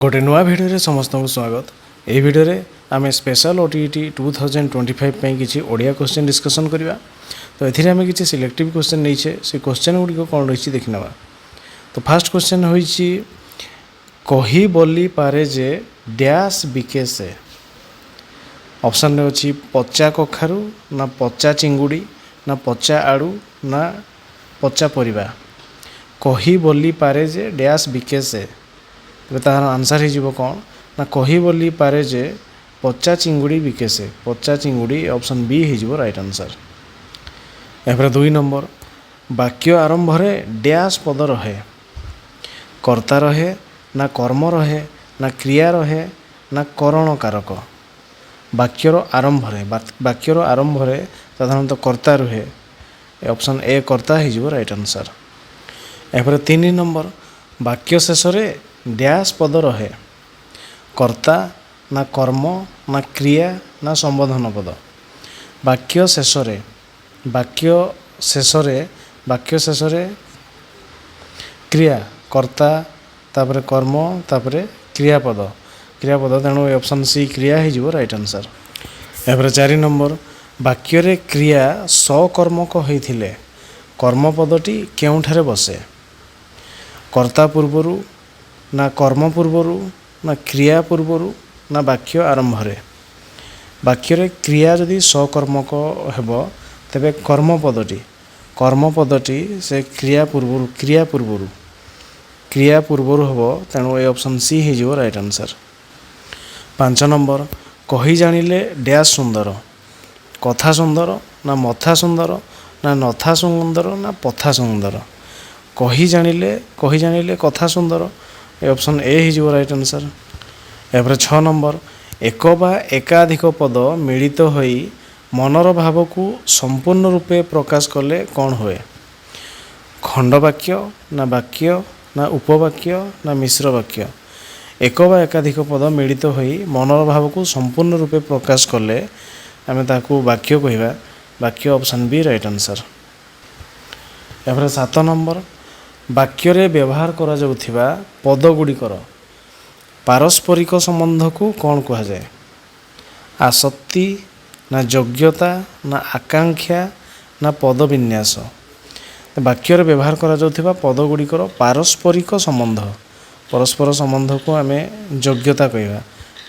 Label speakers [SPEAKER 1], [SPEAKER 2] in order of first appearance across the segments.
[SPEAKER 1] गोटे नुआ भिडियो समस्त को स्वागत। यही भिडियो आम स्पेशल ओटीईटी 2025 किसी ओडिया क्वेश्चन डिस्कसन करवा। तो ये आम किसी सिलेक्टिव क्वेश्चन नहीं से क्वेश्चन गुड़िक कौन रही देखी ना। तो फास्ट क्वेश्चन हो कही बोली पारे जे डैश बिके से। ऑप्शन में अच्छी पचा कखारू ना पचा चिंगुड़ी ना पचा आड़ू ना पचा परिबा। कही बोली पारे जे डैश बिके से तार आंसर हो कौन ना कही बोली पारे जे पचा चिंगुड़ी बिके से। पचा चिंगुड़ी ऑप्शन बी हो राइट आंसर। यहाँ 2 नंबर वाक्य आरंभ डैश पद रहे। कर्ता रहे ना कर्म रहे ना क्रिया रहे ना करण कारक। वाक्यर आरंभ साधारणतः कर्ता रुहे। ऑप्शन ए कर्ता हो राइट आंसर। यहाँ 3 नंबर वाक्य शेष डैश पद रहे। कर्ता ना कर्म ना क्रिया ना संबोधन पद। वाक्य शेष क्रिया कर्ता तापरे कर्म तापरे क्रियापद तेणु ऑप्शन सी क्रिया हो राइट आंसर। यहाँ 4 नंबर वाक्य क्रिया सकर्मक होइथिले कर्मपदटी केउठारे बसे। कर्ता पूर्वरु ना कर्म पूर्वरु ना क्रिया पूर्वरु ना वाक्य आरंभ। वाक्य क्रिया जदि सकर्मक हेब तेबे कर्मपदटी से क्रिया पूर्वरु हेब तेणु ए ऑप्शन सी हो राइट आंसर। 5 नंबर कही जानिले डैश सुंदर। कथा सुंदर ना मथा सुंदर ना नथा सुंदर ना पथा सुंदर। कही जानिले कथा सुंदर ऑप्शन ए हो राइट आंसर। यहाँ 6 नंबर एक बा एकाधिक पद मिलित होई मनर भाव को संपूर्ण रूपे प्रकाश कले कौन हुए। खंडवाक्य ना वाक्य ना उपवाक्य ना मिश्र वाक्य। एक बा एकाधिक पद मिलित होई मनर भाव को संपूर्ण रूपे प्रकाश कले आम ताकू वाक्य कहवा। वाक्य ऑप्शन बी राइट आंसर। यहाँ 7 नंबर वाक्य रे व्यवहार करा जाउथिबा पद गुड़िकर पारस्परिक संबंध को कौन कहा जाए। आसक्ति ना योग्यता ना आकांक्षा ना पद विन्यास। वाक्य रे व्यवहार करा जाउथिबा पद गुड़िकर पारस्परिक संबंध परस्पर संबंध को आम योग्यता कहवा।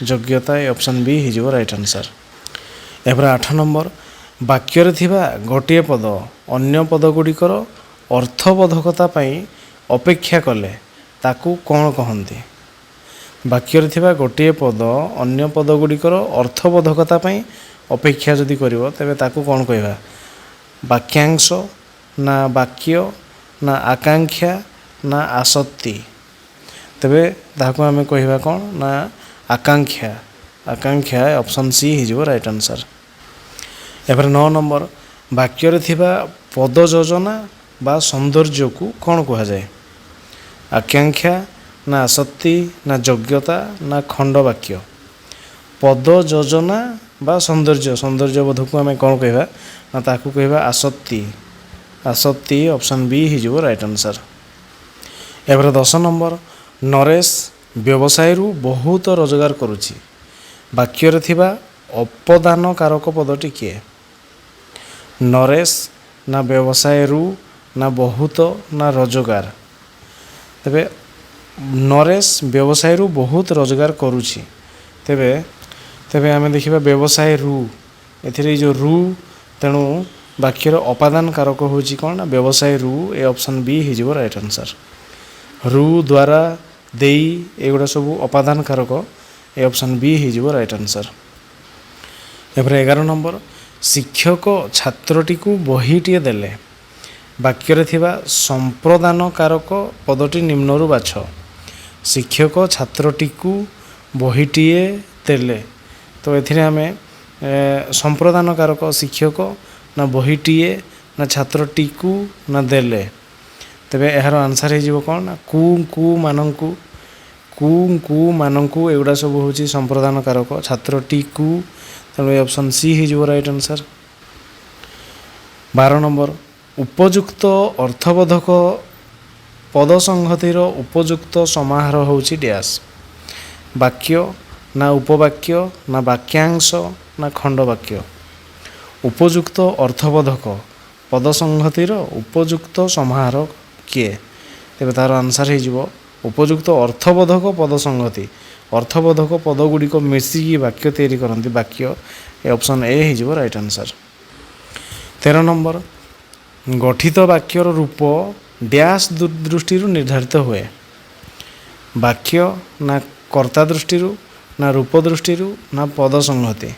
[SPEAKER 1] योग्यता ऑप्शन बी हो राइट आंसर। यहाँ 8 नंबर वाक्य रे थिबा गोटे पद अन्य पद गुड़िकर अर्थबोधकता पाई अपेक्षा कले ताकू कौन कहते। वाक्य थिबा गोटे पद अन्य पद गुड़िकर अर्थबोधकता पाई अपेक्षा जदि करिवो तेबे ताकू कौन कहवा। वाक्यांश ना वाक्य ना आकांक्षा ना आसक्ति तेबे ताकू आमे कहवा कौन ना आकांक्षा। आकांक्षा ऑप्शन सी हो राइट आंसर। यहाँ 9 नंबर वाक्य थिबा पद योजना बा सौंदर्य को कौन कहा जाए। आकांक्षा ना आसक्ति ना योग्यता ना खंडवाक्य। पद योजना बा सौंदर्य बोध को आम कौन कहवा ना ताकू कहवा आसक्ति। आसक्ति ऑप्शन बी हो राइट आंसर। यहाँ 10 नंबर नरेश व्यवसाय बहुत रोजगार करुछि। वाक्य थिबा अपदान कारक पदटी किए। नरेश ना व्यवसाय ना बहुत ना रोजगार। तेबे नरेश व्यवसाय बहुत रोजगार करुछि तेबे आमे देखिबा व्यवसाय एथिरे जो तेणु वाक्यर अपादान कारक होछि कोन ना व्यवसाय ए ऑप्शन बी हो राइट आंसर। द्वारा देई एगुड़ा सब अपादान कारक ए ऑप्शन बी हो राइट आंसर। एपर 11 नंबर शिक्षक छात्रटी को बहीटीए देले। वाक्य थिबा संप्रदान कारक पदटी निम्नरु बाछ। शिक्षक छात्रटी को बहीटीए देले तो एथिरे आमे संप्रदान कारक शिक्षक ना बहीटीए ना छात्रटी को ना देले तेबे यार आंसर हो कौन ना कू मानंकु एगुड़ा सब हूँ संप्रदान कारक छात्रटी को तेणु ऑप्शन सी हो राइट आंसर। 12 नंबर उपयुक्त अर्थबोधक पद संहतिर उपयुक्त समाहार होउछि डैश। ବାକ୍ୟ ନା ଉପବାକ୍ୟ ନା ବାକ୍ୟାଂଶ ନା ଖଣ୍ଡବାକ୍ୟ। ଉପଯୁକ୍ତ ଅର୍ଥବୋଧକ ପଦ ସଂହତିର ଉପଯୁକ୍ତ ସମାହାର କିଏ? ତେବେ ତାର ଆନ୍ସର ହେଇଯିବ ଉପଯୁକ୍ତ ଅର୍ଥବୋଧକ ପଦ ସଂହତି। ଅର୍ଥବୋଧକ ପଦ ଗୁଡ଼ିକ ମିଶିକି ବାକ୍ୟ ତିଆରି କରନ୍ତି ବାକ୍ୟ। ଏ ଅପସନ୍ ଏ ହେଇଯିବ ରାଇଟ୍ ଆନ୍ସର। 13 ନମ୍ବର, ଗଠିତ ବାକ୍ୟର ରୂପ ଡ୍ୟାସ୍ ଦୃଷ୍ଟିରୁ ନିର୍ଦ୍ଧାରିତ ହୁଏ। ବାକ୍ୟ ନା କର୍ତ୍ତା ଦୃଷ୍ଟିରୁ ନା ରୂପ ଦୃଷ୍ଟିରୁ ନା ପଦ ସଂହତି।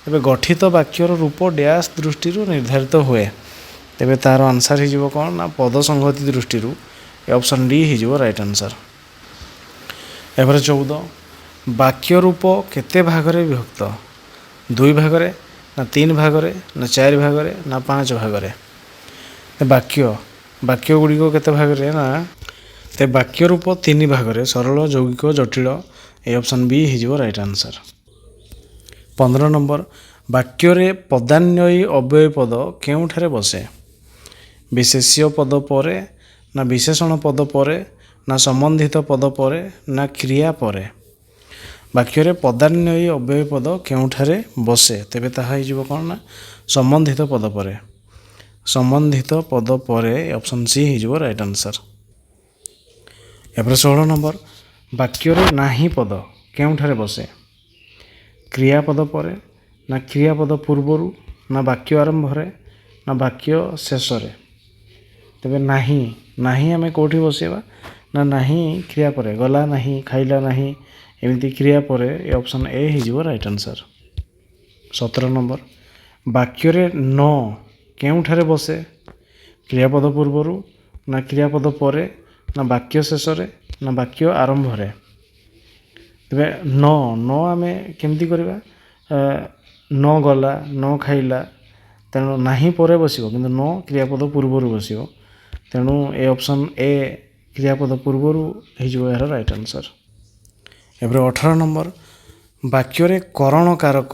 [SPEAKER 1] ତେବେ ଗଠିତ ବାକ୍ୟର ରୂପ ଡ୍ୟାସ୍ ଦୃଷ୍ଟିରୁ ନିର୍ଦ୍ଧାରିତ ହୁଏ। ତେବେ ତାର ଆନ୍ସର ହେଇଯିବ କ'ଣ ନା ପଦ ସଂହତି ଦୃଷ୍ଟିରୁ। ଏ ଅପସନ୍ ଡି ହେଇଯିବ ରାଇଟ୍ ଆନ୍ସର। ଏପରେ 14, ବାକ୍ୟ ରୂପ କେତେ ଭାଗରେ ବିଭକ୍ତ? 2 ଭାଗରେ ନା 3 ଭାଗରେ ନା 4 ଭାଗରେ ନା 5 ଭାଗରେ। ବାକ୍ୟ ଗୁଡ଼ିକ କେତେ ଭାଗରେ ନା ବାକ୍ୟ ରୂପ 3 ଭାଗରେ, ସରଳ, ଯୌଗିକ, ଜଟିଳ। ଏ ଅପସନ୍ ବି ହେଇଯିବ ରାଇଟ୍ ଆନ୍ସର। 15 ନମ୍ବର, ବାକ୍ୟରେ ପଦାନ୍ୱୟୀ ଅବ୍ୟୟ ପଦ କେଉଁଠାରେ ବସେ? ବିଶେଷ୍ୟ ପଦ ପରେ ନା ବିଶେଷଣ ପଦ ପରେ ନା ସମ୍ବନ୍ଧିତ ପଦ ପରେ ନା କ୍ରିୟା ପରେ। ବାକ୍ୟରେ ପଦାନ୍ୱୟୀ ଅବ୍ୟୟ ପଦ କେଉଁଠାରେ ବସେ? ତେବେ ତାହା ହେଇଯିବ କ'ଣ ନା ସମ୍ବନ୍ଧିତ ପଦ ପରେ। ସମ୍ବନ୍ଧିତ ପଦ ପରେ ଅପସନ୍ ସି ହେଇଯିବ ରାଇଟ୍ ଆନ୍ସର। ଏପରେ 16 ନମ୍ବର, ବାକ୍ୟରେ ନାହିଁ ପଦ କେଉଁଠାରେ ବସେ? କ୍ରିୟାପଦ ପରେ ନା କ୍ରିୟାପଦ ପୂର୍ବରୁ ନା ବାକ୍ୟ ଆରମ୍ଭରେ ନା ବାକ୍ୟ ଶେଷରେ। ତେବେ ନାହିଁ ଆମେ କେଉଁଠି ବସାଇବା ନା ନାହିଁ କ୍ରିୟା ପରେ, ଗଲା ନାହିଁ, ଖାଇଲା ନାହିଁ, ଏମିତି କ୍ରିୟା ପରେ। ଏ ଅପସନ୍ ଏ ହେଇଯିବ ରାଇଟ୍ ଆନ୍ସର। 17 ନମ୍ବର, ବାକ୍ୟରେ ନ କେଉଁଠାରେ ବସେ? କ୍ରିୟାପଦ ପୂର୍ବରୁ ନା କ୍ରିୟାପଦ ପରେ ନା ବାକ୍ୟ ଶେଷରେ ନା ବାକ୍ୟ ଆରମ୍ଭରେ। ତେବେ ନ ଆମେ କେମିତି କରିବା? ନ ଗଲା, ନ ଖାଇଲା, ତେଣୁ ନାହିଁ ପରେ ବସିବ, କିନ୍ତୁ ନ କ୍ରିୟାପଦ ପୂର୍ବରୁ ବସିବ। ତେଣୁ ଏ ଅପସନ୍ ଏ କ୍ରିୟାପଦ ପୂର୍ବରୁ ହେଇଯିବ ଏହାର ରାଇଟ୍ ଆନ୍ସର। ଏବେ 18 ନମ୍ବର, ବାକ୍ୟରେ କରଣ କାରକ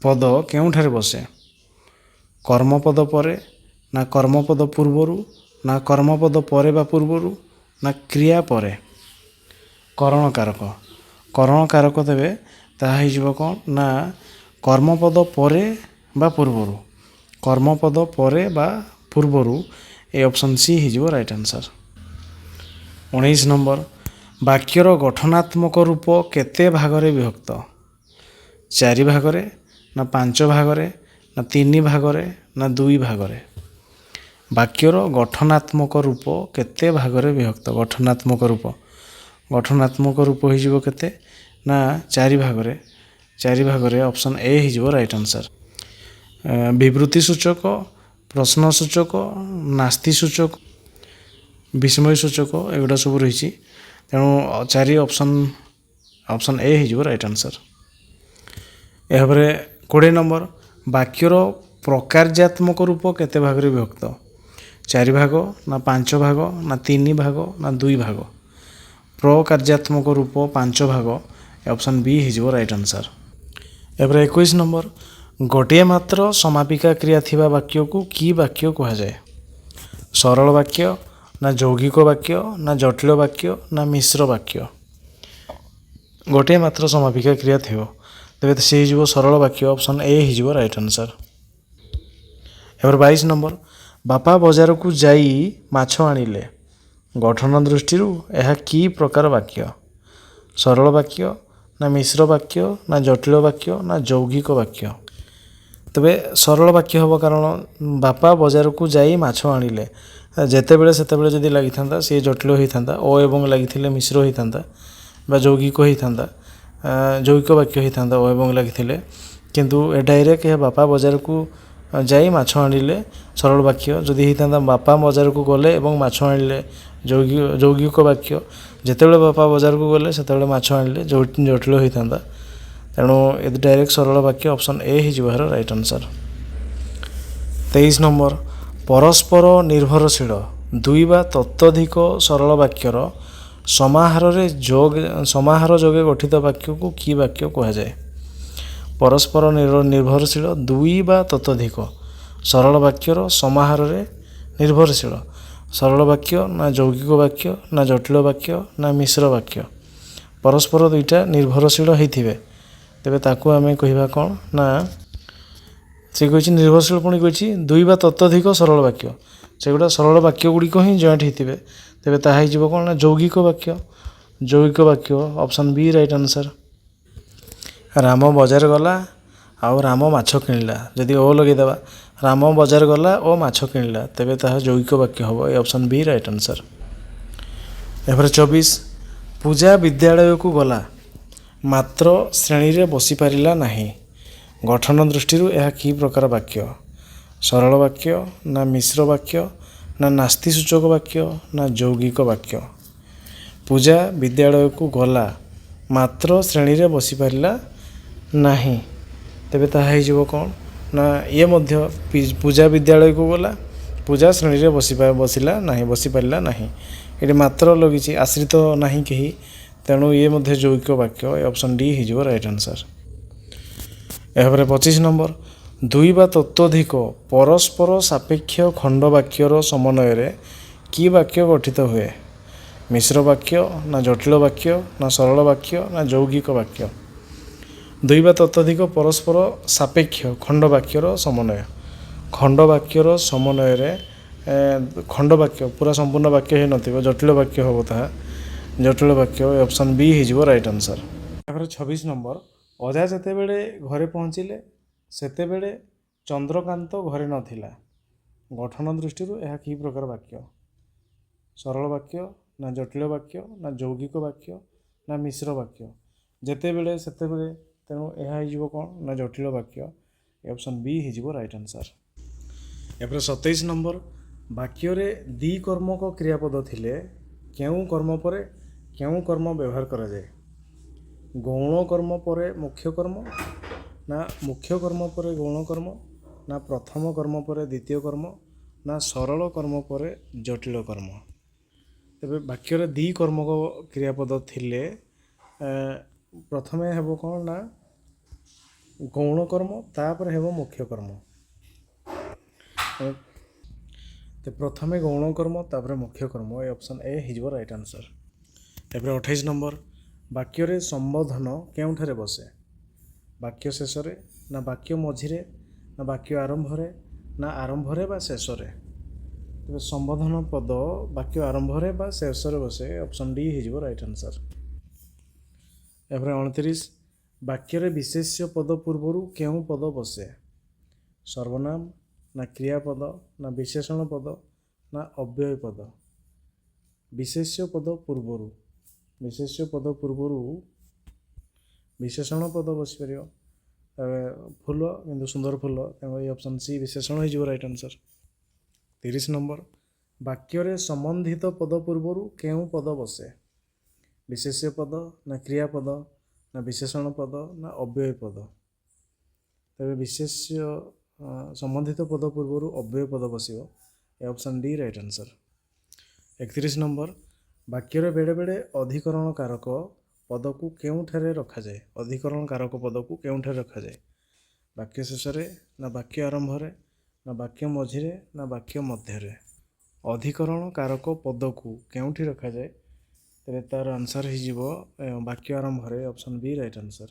[SPEAKER 1] ପଦ କେଉଁଠାରେ ବସେ? କର୍ମପଦ ପରେ ନା କର୍ମପଦ ପୂର୍ବରୁ ନା କର୍ମପଦ ପରେ ବା ପୂର୍ବରୁ ନା କ୍ରିୟା ପରେ। କରଣ କାରକ ତେବେ ତାହା ହେଇଯିବ କ'ଣ ନା କର୍ମପଦ ପରେ ବା ପୂର୍ବରୁ। କର୍ମପଦ ପରେ ବା ପୂର୍ବରୁ। ଏ ଅପସନ୍ ସି ହେଇଯିବ ରାଇଟ୍ ଆନ୍ସର। 19 ନମ୍ବର, ବାକ୍ୟର ଗଠନାତ୍ମକ ରୂପ କେତେ ଭାଗରେ ବିଭକ୍ତ? 4 ଭାଗରେ ନା 5 ଭାଗରେ ନା 3 ଭାଗରେ ନା 2 ଭାଗରେ। ବାକ୍ୟର ଗଠନାତ୍ମକ ରୂପ କେତେ ଭାଗରେ ବିଭକ୍ତ? ଗଠନାତ୍ମକ ରୂପ ହେଇଯିବ କେତେ ନା 4 ଭାଗରେ। 4 ଭାଗରେ ଅପସନ୍ ଏ ହେଇଯିବ ରାଇଟ୍ ଆନ୍ସର। ବିବୃତ୍ତି ସୂଚକ, ପ୍ରଶ୍ନ ସୂଚକ, ନାସ୍ତି ସୂଚକ, ବିସ୍ମୟ ସୂଚକ, ଏଗୁଡ଼ା ସବୁ ରହିଛି। ତେଣୁ 4 ଅପସନ୍ ଏ ହେଇଯିବ ରାଇଟ୍ ଆନ୍ସର। ଏହାପରେ 20 ନମ୍ବର, ବାକ୍ୟର ପ୍ରକାର୍ଯାତ୍ମକ ରୂପ କେତେ ଭାଗରେ ବିଭକ୍ତ? 4 ଭାଗ ନା 5 ଭାଗ ନା 3 ଭାଗ ନା 2 ଭାଗ। ପ୍ରକାର୍ଯାତ୍ମକ ରୂପ 5 ଭାଗ। ଅପସନ୍ ବି ହେଇଯିବ ରାଇଟ୍ ଆନ୍ସର। ଏପରେ 21 ନମ୍ବର, ଗୋଟିଏ ମାତ୍ର ସମାପିକା କ୍ରିୟା ଥିବା ବାକ୍ୟକୁ କି ବାକ୍ୟ କୁହାଯାଏ? ସରଳ ବାକ୍ୟ ନା ଯୌଗିକ ବାକ୍ୟ ନା ଜଟିଳ ବାକ୍ୟ ନା ମିଶ୍ର ବାକ୍ୟ। ଗୋଟିଏ ମାତ୍ର ସମାପିକା କ୍ରିୟା ଥିବ, ତେବେ ସେ ହେଇଯିବ ସରଳ ବାକ୍ୟ। ଅପସନ୍ ଏ ହେଇଯିବ ରାଇଟ୍ ଆନ୍ସର। ଏପରେ 22 ନମ୍ବର, ବାପା ବଜାରକୁ ଯାଇ ମାଛ ଆଣିଲେ। ଗଠନ ଦୃଷ୍ଟିରୁ ଏହା କି ପ୍ରକାର ବାକ୍ୟ? ସରଳ ବାକ୍ୟ ନା ମିଶ୍ର ବାକ୍ୟ ନା ଜଟିଳ ବାକ୍ୟ ନା ଯୌଗିକ ବାକ୍ୟ। ତେବେ ସରଳ ବାକ୍ୟ ହେବ, କାରଣ ବାପା ବଜାରକୁ ଯାଇ ମାଛ ଆଣିଲେ, ଯେତେବେଳେ ସେତେବେଳେ ଯଦି ଲାଗିଥାନ୍ତା ସିଏ ଜଟିଳ ହୋଇଥାନ୍ତା। ଓ ଏବଂ ଲାଗିଥିଲେ ମିଶ୍ର ହୋଇଥାନ୍ତା ବା ଯୌଗିକ ହୋଇଥାନ୍ତା, ଯୌଗିକ ବାକ୍ୟ ହୋଇଥାନ୍ତା ଓ ଏବଂ ଲାଗିଥିଲେ। କିନ୍ତୁ ଏ ଡାଇରେକ୍ଟ ଏହା ବାପା ବଜାରକୁ ଯାଇ ମାଛ ଆଣିଲେ ସରଳ ବାକ୍ୟ। ଯଦି ହେଇଥାନ୍ତା ବାପା ବଜାରକୁ ଗଲେ ଏବଂ ମାଛ ଆଣିଲେ ଯୌଗିକ ବାକ୍ୟ। ଯେତେବେଳେ ବାପା ବଜାରକୁ ଗଲେ ସେତେବେଳେ ମାଛ ଆଣିଲେ ଜଟିଳ ହୋଇଥାନ୍ତା। ତେଣୁ ଏ ଡାଇରେକ୍ଟ ସରଳ ବାକ୍ୟ। ଅପସନ୍ ଏ ହେଇଯିବ ଏହାର ରାଇଟ୍ ଆନ୍ସର। 23 ନମ୍ବର, ପରସ୍ପର ନିର୍ଭରଶୀଳ 2 ବା ତତୋଧିକ ସରଳ ବାକ୍ୟର ସମାହାର ଯୋଗେ ଗଠିତ ବାକ୍ୟକୁ କି ବାକ୍ୟ କୁହାଯାଏ? ପରସ୍ପର ନିର୍ଭରଶୀଳ 2 ବା ତତୋଧିକ ସରଳ ବାକ୍ୟର ସମାହାରରେ ନିର୍ଭରଶୀଳ। ସରଳ ବାକ୍ୟ ନା ଯୌଗିକ ବାକ୍ୟ ନା ଜଟିଳ ବାକ୍ୟ ନା ମିଶ୍ର ବାକ୍ୟ। परस्पर दुईटा निर्भरशील होइथिबे तेबे ताकू आमे कहिबा कोन ना से कहिछि निर्भरशील पुणी कहिछि दुई बा ततोधिक सरल वाक्य सेगुड़ा सरल वाक्य गुड़िक ही जॉइंट होइथिबे तेबे ताहा हिजिबो कोन ना यौगिक वाक्य option B right answer. Ram बजार गला आउ राम माछ किणिला जदि ओ लगेदेबा राम बजार गला ओ माछ किणिला तेबे ताहा यौगिक वाक्य हबो ए ऑप्शन बी राइट आंसर। एपर 24 पूजा विद्यालय को गला मात्र श्रेणी रे बसी पारिला नाही गठन दृष्टि यह कि प्रकार वाक्य सरल वाक्य ना मिश्र वाक्य ना नास्ति सूचक वाक्य ना यौगिक वाक्य। पूजा विद्यालय को गला मात्र श्रेणी रे बसी पारिला नाही तेबे ताहा हिजिबो कोन ना ये मध्य पूजा विद्यालय को गला पूजा श्रेणी रे बसिला नाही बसी पारिला नाही ये मात्र लगी आश्रित नहीं कहीं तेणु ये मध्य यौगिक वाक्य ऑप्शन डी हिजिबो राइट आंसर। एहापर 25 नंबर दुई बा तत्वधिक परस्पर सापेक्ष खंड वाक्यर समन्वय रे कि वाक्य गठित हुए मिश्र वाक्य ना जटिल वाक्य ना सरल वाक्य ना यौगिक वाक्य। दुई बा तत्वधिक परस्पर सापेक्ष खंड वाक्यर समन्वय रे खंड वाक्य पूरा संपूर्ण वाक्य ही नथिबो जटिल वाक्य होबो ताहा जटिल वाक्य ऑप्शन बी हिजिबो राइट आंसर। 26 नंबर अजा जेते बेले घरे पहुँचिले सेते बेले चंद्रकांत घरे नथिला गठन दृष्टि यह कि प्रकार वाक्य सरल वाक्य ना जटिल वाक्य ना यौगिक वाक्य ना मिश्र वाक्य जेते बेले सेते बेले तेणु यह हिजिबो कोन ना जटिल वाक्य ऑप्शन बी हिजिबो राइट आंसर। एपर 27 नंबर वाक्य रे दी कर्मक क्रियापद थिले केउ कर्म परे केउ कर्म व्यवहार करा जाए गौण कर्म परे मुख्य कर्म ना मुख्य कर्म परे गौण कर्म ना प्रथम कर्म परे द्वितीय कर्म ना सरल कर्म परे जटिल कर्म। तेबे वाक्य रे दी कर्मक क्रियापद थिले प्रथमे हेबो कोन ना गौण कर्म तापर हेबो मुख्य कर्म तो प्रथमे गौण कर्म तापर मुख्य कर्म ए ऑप्शन ए हिजबो राइट आंसर। एपर 28 नंबर वाक्य रे संबोधन केउठारे बसे वाक्य शेष रे ना वाक्य मझिरे ना वाक्य आरंभ रे ना आरंभ रे बा शेष रे तेबे संबोधन पद वाक्य आरंभ रे बा शेष रे बसे ऑप्शन डी हिजबो राइट आंसर। एपर 29 वाक्य रे विशेष्य पद पूर्वरु केउ पद बसे सर्वनाम ना क्रियापद ना विशेषण पद ना अव्यय पद। विशेष्य पद पूर्वरु विशेषण पद बस पार फूल किंतु सुंदर फूल ये ऑप्शन सी विशेषण हो राइट आंसर। 30 नंबर वाक्य रे संबंधित पद पूर्वरु केउ पद बसे विशेष्य पद ना क्रियापद ना विशेषण पद ना अव्यय पद तेरे विशेष्य संबंधित पद पूर्वरु अव्यय पद बसिबो ए option D right answer. 31 number वाक्य रे बेड़े बेड़े अधिकरण कारक पद को केउठारे रखा जाए अधिकरण कारक पद को केउठारे रखा जाए वाक्य शेष रे ना वाक्य आरंभ रे ना वाक्य मझिरे ना वाक्य मध्य रे अधिकरण कारक पद को केउठी रखा जाए तेरे तार आंसर हिजिबो वाक्य आरंभ रे option B right answer.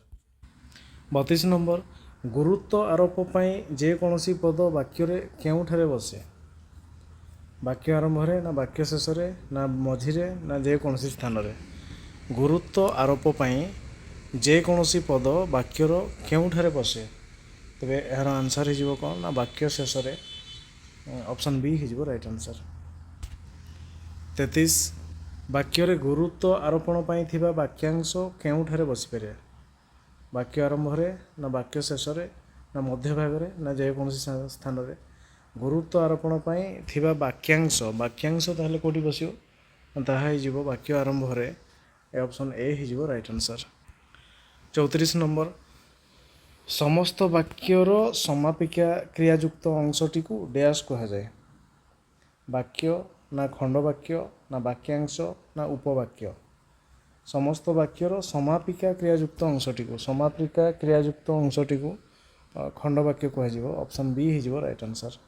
[SPEAKER 1] 32 number गुरुत्व आरोप पाई जे कोनोसी पद वाक्य रे केउठारे बसे वाक्य आरंभ रे ना वाक्य शेष रे ना मझिरे ना जे कोनोसी स्थान रे गुरुत्व आरोप पाई जे कोनोसी पद वाक्यर केउठारे बसे तेबे यार आंसर हिजिबो कोन ना वाक्य शेष रे ऑप्शन बी हिजिबो राइट आंसर। 33 वाक्य रे गुरुत्व आरोपण पाई थिबा वाक्यांश केउठारे बसी पारे वाक्य आरंभ रे ना वाक्य शेष रे ना मध्य भाग रे ना जे कोनोसी स्थान रे गुरुत्व आरोपण पाई थिबा वाक्यांश ताहले कोठी बसियो ताहा हिजिबो वाक्य आरंभ रे ए ऑप्शन ए हिजिबो राइट आंसर। 34 नंबर समस्त वाक्यर समापिका क्रियायुक्त अंशटी को डैश कहा जाए वाक्य ना खंड वाक्य ना वाक्यांश ना उपवाक्य समस्त वाक्यर समापिका क्रियायुक्त अंशटी को खंड वाक्य कह ऑप्शन बी हिजिबो राइट आंसर।